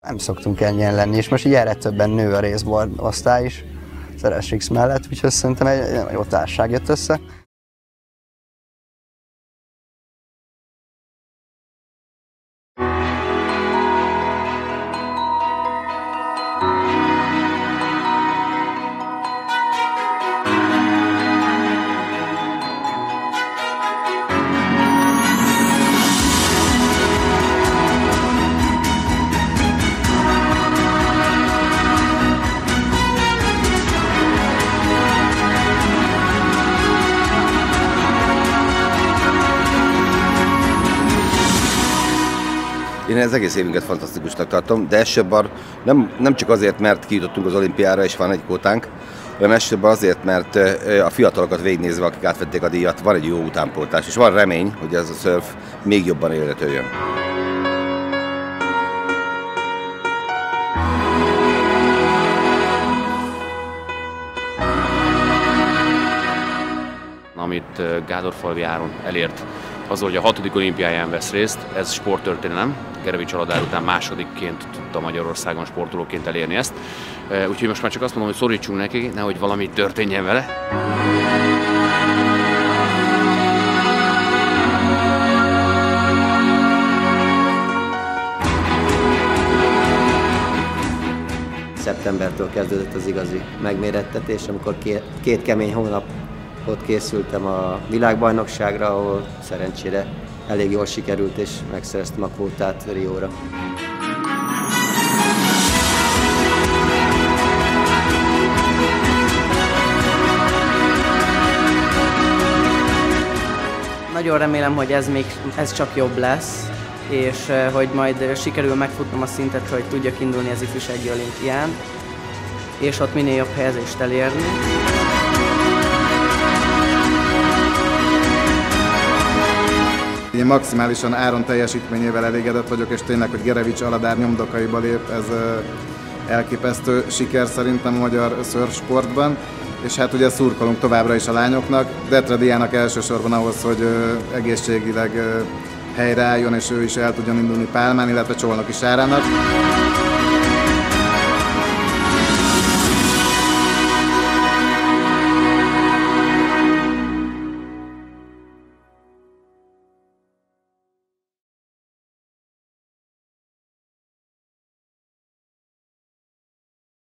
Nem szoktunk ennyien lenni, és most így erre többen nő a raceboard osztály is, az RSX mellett, úgyhogy szerintem egy jó társaság jött össze. Én az egész évünket fantasztikusnak tartom, de elsősorban nem csak azért, mert kijutottunk az olimpiára és van egy kvótánk, hanem elsősorban azért, mert a fiatalokat végignézve, akik átvették a díjat, van egy jó utánpótlás, és van remény, hogy ez a szörf még jobban életre jöjjön. Amit Gárdonfalvi Áron elért, az, hogy a 6. olimpiáján vesz részt, ez sporttörténelem. Gerevics Aladár után másodikként tudta Magyarországon sportolóként elérni ezt. Úgyhogy most már csak azt mondom, hogy szorítsunk neki, nehogy valami történjen vele. Szeptembertől kezdődött az igazi megmérettetés, amikor két kemény hónapot készültem a világbajnokságra, ahol szerencsére elég jól sikerült, és megszereztem a kvótát Rióra. Nagyon remélem, hogy ez csak jobb lesz, és hogy majd sikerül megfutnom a szintet, hogy tudjak indulni az ifjúsági olimpián, és ott minél jobb helyezést elérni. Én maximálisan Áron teljesítményével elégedett vagyok, és tényleg, hogy Gerevics Aladár nyomdokaiba lép, ez elképesztő siker szerintem a magyar szörfsportban. És hát ugye szurkolunk továbbra is a lányoknak, Detre Diának elsősorban ahhoz, hogy egészségileg helyreálljon, és ő is el tudjon indulni Pálmán, illetve Csolnoki Sárának.